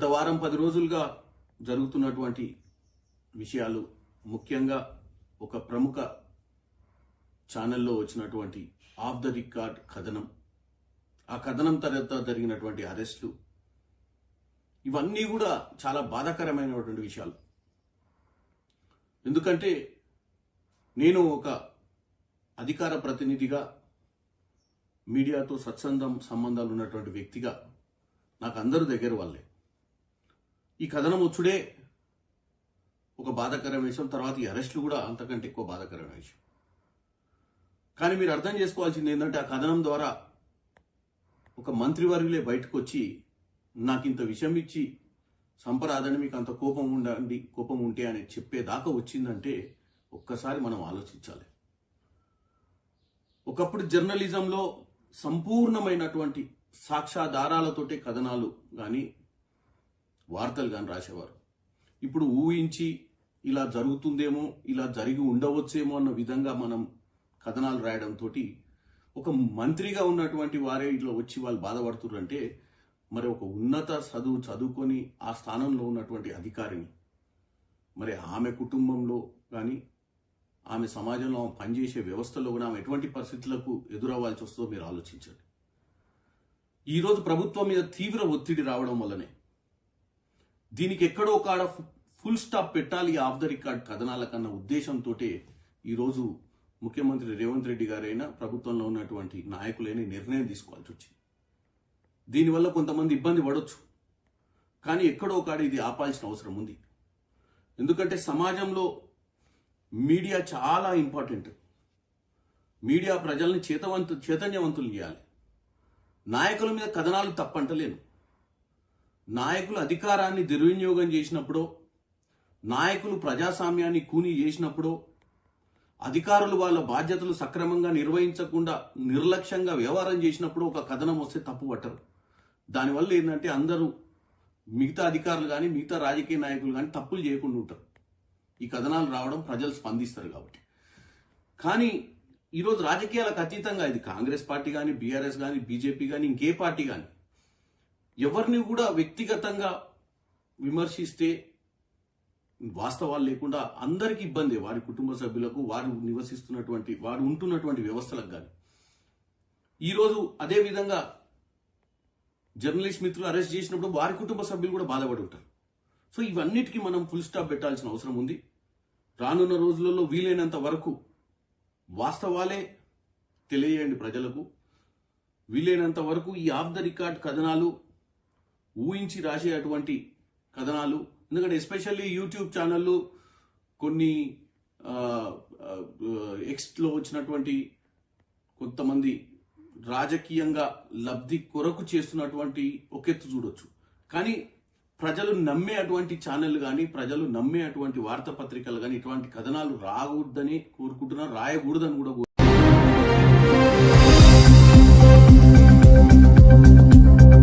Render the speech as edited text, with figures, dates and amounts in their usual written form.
గత వారం 10 రోజులుగా జరుగుతున్నటువంటి విషయాలు, ముఖ్యంగా ఒక ప్రముఖ ఛానల్లో వచ్చినటువంటి ఆఫ్ ద రికార్డ్ కథనం, ఆ కథనం తర్వాత జరిగినటువంటి అరెస్టులు, ఇవన్నీ కూడా చాలా బాధాకరమైనటువంటి విషయాలు. ఎందుకంటే నేను ఒక అధికార ప్రతినిధిగా, మీడియాతో సంబంధాలు ఉన్నటువంటి వ్యక్తిగా నాకు అందరూ దగ్గర వాళ్ళే. ఈ కథనం వచ్చుడే ఒక బాధాకరమైన విషయం, తర్వాత ఈ అరెస్టులు కూడా అంతకంటే ఎక్కువ బాధాకరమైన విషయం. కానీ మీరు అర్థం చేసుకోవాల్సింది ఏంటంటే, ఆ కథనం ద్వారా ఒక మంత్రివర్యులే బయటకు వచ్చి నాకు ఇంత విషయం ఇచ్చి సంపరాదని, మీకు అంత కోపం ఉంటే అని చెప్పేదాకా వచ్చిందంటే ఒక్కసారి మనం ఆలోచించాలి. ఒకప్పుడు జర్నలిజంలో సంపూర్ణమైనటువంటి సాక్ష్యాధారాలతోటే కథనాలు కానీ వార్తలు కానీ రాసేవారు. ఇప్పుడు ఊహించి ఇలా జరుగుతుందేమో, ఇలా జరిగి ఉండవచ్చేమో అన్న విధంగా మనం కథనాలు రాయడంతో ఒక మంత్రిగా ఉన్నటువంటి వారే ఇట్లా వచ్చి వాళ్ళు బాధపడుతున్నారంటే, మరి ఒక ఉన్నత చదువుకొని ఆ స్థానంలో ఉన్నటువంటి అధికారిని, మరి ఆమె కుటుంబంలో కానీ ఆమె సమాజంలో ఆమె పనిచేసే వ్యవస్థలో కూడా ఆమె ఎటువంటి పరిస్థితులకు ఎదురవ్వాల్సి వస్తుందో మీరు ఆలోచించండి. ఈరోజు ప్రభుత్వం మీద తీవ్ర ఒత్తిడి రావడం వల్లనే దీనికి ఎక్కడో కాడ ఫుల్ స్టాప్ పెట్టాలి ఆఫ్ ద రికార్డ్ కథనాల కన్నా ఉద్దేశంతో ఈరోజు ముఖ్యమంత్రి రేవంత్ రెడ్డి గారైనా ప్రభుత్వంలో ఉన్నటువంటి నాయకులైన నిర్ణయం తీసుకోవాల్సి వచ్చింది. దీనివల్ల కొంతమంది ఇబ్బంది పడవచ్చు, కానీ ఎక్కడో కాడ ఇది ఆపాల్సిన అవసరం ఉంది. ఎందుకంటే సమాజంలో మీడియా చాలా ఇంపార్టెంట్. మీడియా ప్రజల్ని చైతన్యవంతులు చేయాలి. నాయకుల మీద కథనాలు తప్పంటలేను. నాయకులు అధికారాన్ని దుర్వినియోగం చేసినప్పుడు, నాయకులు ప్రజాస్వామ్యాన్ని కూనీ చేసినప్పుడు, అధికారులు వాళ్ళ బాధ్యతలు సక్రమంగా నిర్వహించకుండా నిర్లక్ష్యంగా వ్యవహారం చేసినప్పుడు ఒక కథనం వస్తే తప్పు పట్టరు. దానివల్ల ఏంటంటే అందరూ, మిగతా అధికారులు కానీ మిగతా రాజకీయ నాయకులు కానీ తప్పులు చేయకుండా ఉంటారు. ఈ కథనాలు రావడం ప్రజలు స్పందిస్తారు కాబట్టి. కానీ ఈరోజు రాజకీయాలకు అతీతంగా, ఇది కాంగ్రెస్ పార్టీ కానీ, బీఆర్ఎస్ కానీ, బీజేపీ కానీ, ఇంకే పార్టీ కానీ, ఎవరిని కూడా వ్యక్తిగతంగా విమర్శిస్తే వాస్తవాలు లేకుండా అందరికీ ఇబ్బంది, వారి కుటుంబ సభ్యులకు, వారు నివసిస్తున్నటువంటి, వారు ఉంటున్నటువంటి వ్యవస్థలకు కానీ. ఈరోజు అదేవిధంగా జర్నలిస్ట్ మిత్రులు అరెస్ట్ చేసినప్పుడు వారి కుటుంబ సభ్యులు కూడా బాధపడి ఉంటారు. సో ఇవన్నిటికీ మనం ఫుల్ స్టాప్ పెట్టాల్సిన అవసరం ఉంది. రానున్న రోజులలో వీలైనంత వరకు వాస్తవాలే తెలియజేయండి ప్రజలకు. వీలైనంత వరకు ఈ ఆఫ్ ద రికార్డ్ కథనాలు, ఊహించి రాసే అటువంటి కథనాలు, ఎందుకంటే ఎస్పెషల్లీ యూట్యూబ్ ఛానళ్ళు, కొన్ని ఎక్స్లో వచ్చినటువంటి కొంతమంది రాజకీయంగా లబ్ధి కొరకు చేస్తున్నటువంటి ఒకెత్తు చూడొచ్చు. కానీ ప్రజలు నమ్మే అటువంటి ఛానల్ కానీ, ప్రజలు నమ్మే అటువంటి వార్తాపత్రికలు కానీ ఇటువంటి కథనాలు రాకూడదని కోరుకుంటున్నారు, రాయకూడదని కూడా